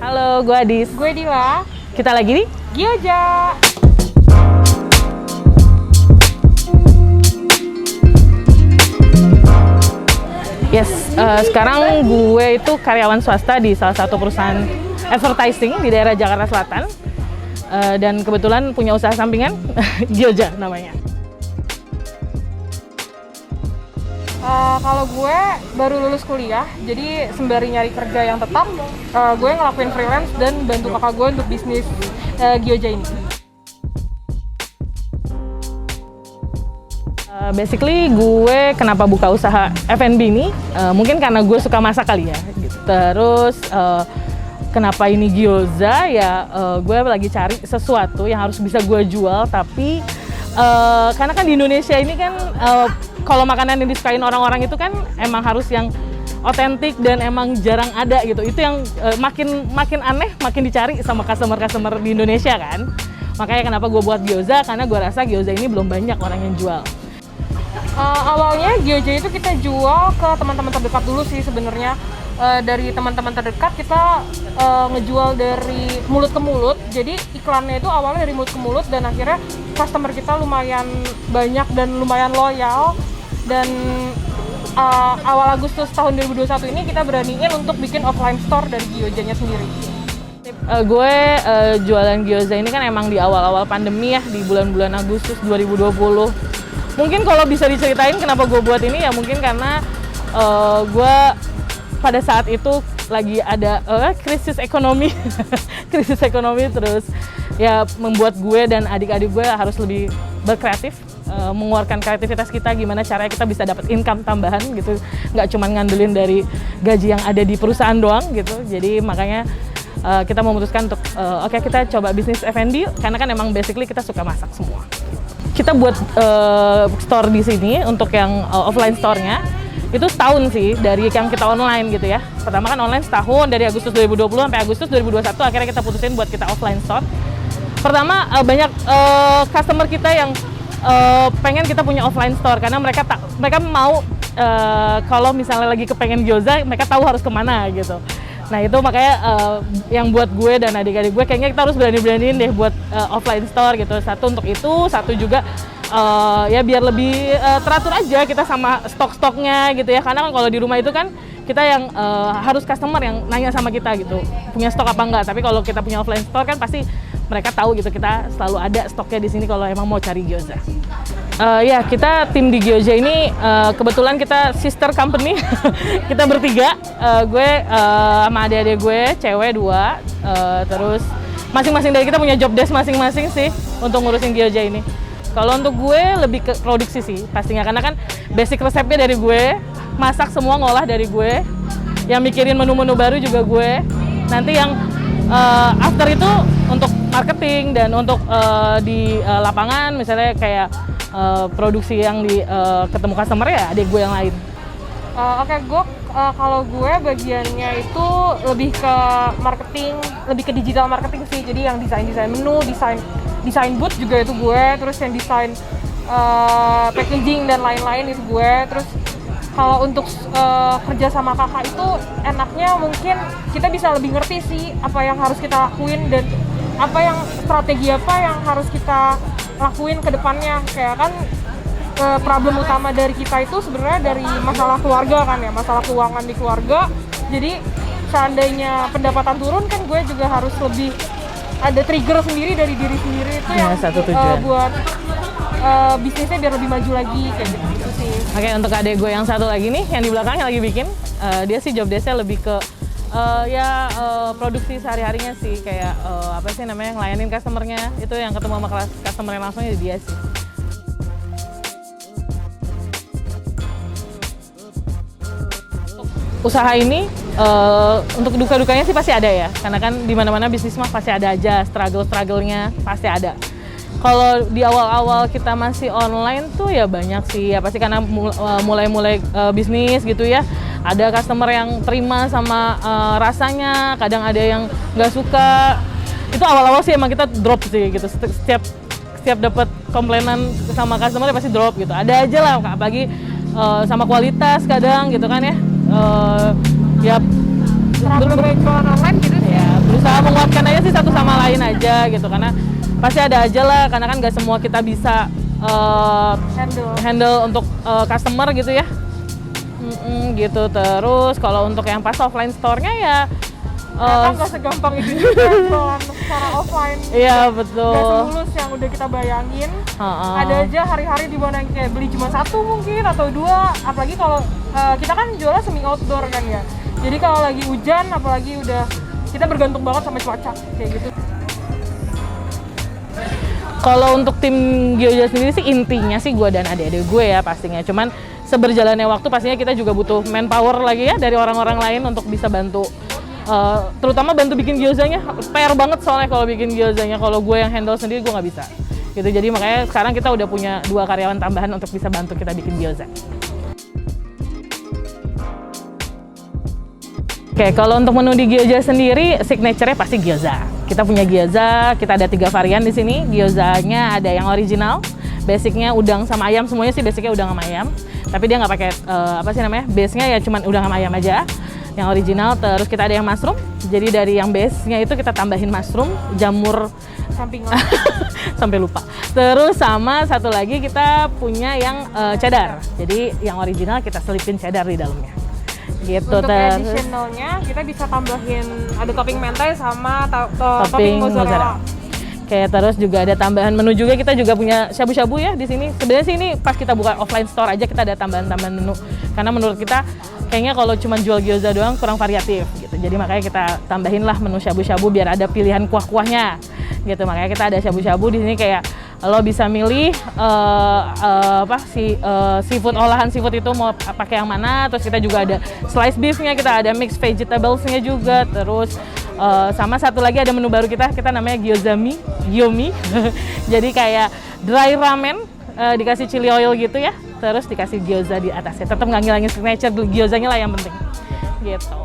Halo, gue Adis. Gue Dila. Kita lagi di Gyoza. Yes, sekarang gue itu karyawan swasta di salah satu perusahaan advertising di daerah Jakarta Selatan. Dan kebetulan punya usaha sampingan, Gyoza namanya. Kalau gue baru lulus kuliah, jadi sembari nyari kerja yang tetap, gue ngelakuin freelance dan bantu kakak gue untuk bisnis Gyoza ini. Basically gue kenapa buka usaha F&B ini, mungkin karena gue suka masak kali ya. Terus kenapa ini Gyoza ya, gue lagi cari sesuatu yang harus bisa gue jual, tapi karena kan di Indonesia ini kan kalau makanan yang disukain orang-orang itu kan emang harus yang otentik dan emang jarang ada gitu. Itu yang makin aneh, makin dicari sama customer di Indonesia kan. Makanya kenapa gue buat Gyoza, karena gue rasa Gyoza ini belum banyak orang yang jual. Awalnya Gyoza itu kita jual ke teman-teman terdekat dulu sih sebenarnya. Dari teman-teman terdekat kita ngejual dari mulut ke mulut. Jadi iklannya itu awalnya dari mulut ke mulut dan akhirnya customer kita lumayan banyak dan lumayan loyal. Dan awal Agustus tahun 2021 ini kita beraniin untuk bikin offline store dari Gyozanya sendiri. Gue jualan Gyoza ini kan emang di awal-awal pandemi ya, di bulan-bulan Agustus 2020. Mungkin kalau bisa diceritain kenapa gue buat ini ya mungkin karena gue pada saat itu lagi ada krisis ekonomi, krisis ekonomi terus ya membuat gue dan adik-adik gue harus lebih berkreatif, mengeluarkan kreativitas kita gimana caranya kita bisa dapat income tambahan gitu, nggak cuma ngandelin dari gaji yang ada di perusahaan doang gitu. Jadi makanya kita memutuskan untuk oke, kita coba bisnis F&B karena kan emang basically kita suka masak semua. Kita buat store di sini untuk yang offline store-nya itu setahun sih dari yang kita online gitu ya. Pertama kan online setahun dari Agustus 2020 sampai Agustus 2021 akhirnya kita putusin buat kita offline store. Pertama banyak customer kita yang pengen kita punya offline store karena mereka mau kalau misalnya lagi kepengen Gyoza mereka tahu harus kemana gitu. Nah itu makanya yang buat gue dan adik-adik gue kayaknya kita harus berani-beraniin deh buat offline store gitu. Satu untuk itu, satu juga ya biar lebih teratur aja kita sama stok-stoknya gitu ya. Karena kan kalau di rumah itu kan kita yang harus customer yang nanya sama kita gitu, punya stok apa enggak. Tapi kalau kita punya offline store kan pasti mereka tahu gitu, kita selalu ada stoknya di sini kalau emang mau cari Gyoza. Ya, kita tim di Gyoza ini kebetulan kita sister company. Kita bertiga, gue sama adik-adik gue, cewek 2, terus masing-masing dari kita punya job desk masing-masing sih untuk ngurusin Gyoza ini. Kalau untuk gue lebih ke produksi sih pastinya, karena kan basic resepnya dari gue, masak semua ngolah dari gue, yang mikirin menu-menu baru juga gue. Nanti yang after itu untuk marketing dan untuk di lapangan misalnya kayak produksi yang ketemu customer ya adik gue yang lain. Oke, gue kalau gue bagiannya itu lebih ke marketing, lebih ke digital marketing sih. Jadi yang desain menu, desain booth juga itu gue, terus yang desain packaging dan lain-lain itu gue. Terus kalau untuk kerja sama kakak itu enaknya mungkin kita bisa lebih ngerti sih apa yang harus kita lakuin dan apa yang strategi apa yang harus kita lakuin ke depannya. Kayak kan problem utama dari kita itu sebenarnya dari masalah keluarga kan ya, masalah keuangan di keluarga. Jadi seandainya pendapatan turun kan gue juga harus lebih ada trigger sendiri dari diri sendiri itu ya, yang satu tujuan buat bisnisnya biar lebih maju lagi kayak gitu sih. Oke, untuk adik gue yang satu lagi nih yang di belakang yang lagi bikin, dia sih job desk-nya lebih ke produksi sehari-harinya sih, kayak apa sih namanya, ngelayanin customernya. Itu yang ketemu sama customer yang langsung ya dia sih. Usaha ini untuk duka-dukanya sih pasti ada ya, karena kan di mana-mana bisnis mah pasti ada aja struggle-nya pasti ada. Kalau di awal-awal kita masih online tuh ya banyak sih, ya pasti karena mulai bisnis gitu ya. Ada customer yang terima sama rasanya, kadang ada yang nggak suka. Itu awal-awal sih emang kita drop sih gitu. Setiap dapat komplainan sama customer ya pasti drop gitu. Ada aja lah, apalagi sama kualitas kadang gitu kan ya. ya Terlalu baik jualan online gitu sih. ya berusaha menguatkan aja sih satu sama lain aja gitu, karena pasti ada aja lah, karena kan nggak semua kita bisa handle untuk customer gitu ya. Gitu. Terus kalau untuk yang pas offline store-nya ya Kan nggak segampang itu juga jualan secara offline. iya Gak betul. semulus yang udah kita bayangin. Ada aja hari-hari di mana yang kayak beli cuma satu mungkin atau dua. Apalagi kalau kita kan jualnya semi outdoor kan ya. Jadi kalau lagi hujan, apalagi udah kita bergantung banget sama cuaca kayak gitu. Kalau untuk tim Gyoza sendiri sih intinya sih gue dan adik-adik gue ya pastinya. Cuman seberjalannya waktu pastinya kita juga butuh manpower lagi ya dari orang-orang lain untuk bisa bantu. Terutama bantu bikin gyozanya, PR banget soalnya kalau bikin gyozanya. Kalau gue yang handle sendiri gue nggak bisa gitu. Jadi makanya sekarang kita udah punya 2 karyawan tambahan untuk bisa bantu kita bikin gyoza. Oke, kalau untuk menu di gyoza sendiri, signature-nya pasti gyoza. Kita punya gyoza, kita ada 3 varian di sini. Gyozanya ada yang original, basicnya udang sama ayam, semuanya sih basicnya udang sama ayam. Tapi dia nggak pakai base-nya ya cuman udang sama ayam aja. Yang original. Terus kita ada yang mushroom. Jadi dari yang base-nya itu kita tambahin mushroom, jamur Sampingan. sampai lupa. Terus sama satu lagi kita punya yang cheddar. Jadi yang original kita selipin cheddar di dalamnya. Gitu. Untuk Terus additionalnya kita bisa tambahin ada topping mentai sama topping mozzarella. Kayak terus juga ada tambahan menu juga, kita juga punya shabu-shabu ya di sini. Sebenarnya sih ini pas kita buka offline store aja kita ada tambahan-tambahan menu. Karena menurut kita kayaknya kalau cuma jual gyoza doang kurang variatif gitu. Jadi makanya kita tambahin lah menu shabu-shabu biar ada pilihan kuah-kuahnya. Gitu. Makanya kita ada shabu-shabu di sini, kayak lo bisa milih seafood, olahan seafood itu mau pakai yang mana. Terus kita juga ada slice beef-nya, kita ada mixed vegetables-nya juga. Terus sama satu lagi ada menu baru kita namanya Gyomi. Jadi kayak dry ramen dikasih chili oil gitu ya, terus dikasih gyoza di atasnya. Tetap nggak ngilangin signature gyozanya lah yang penting. Gitu.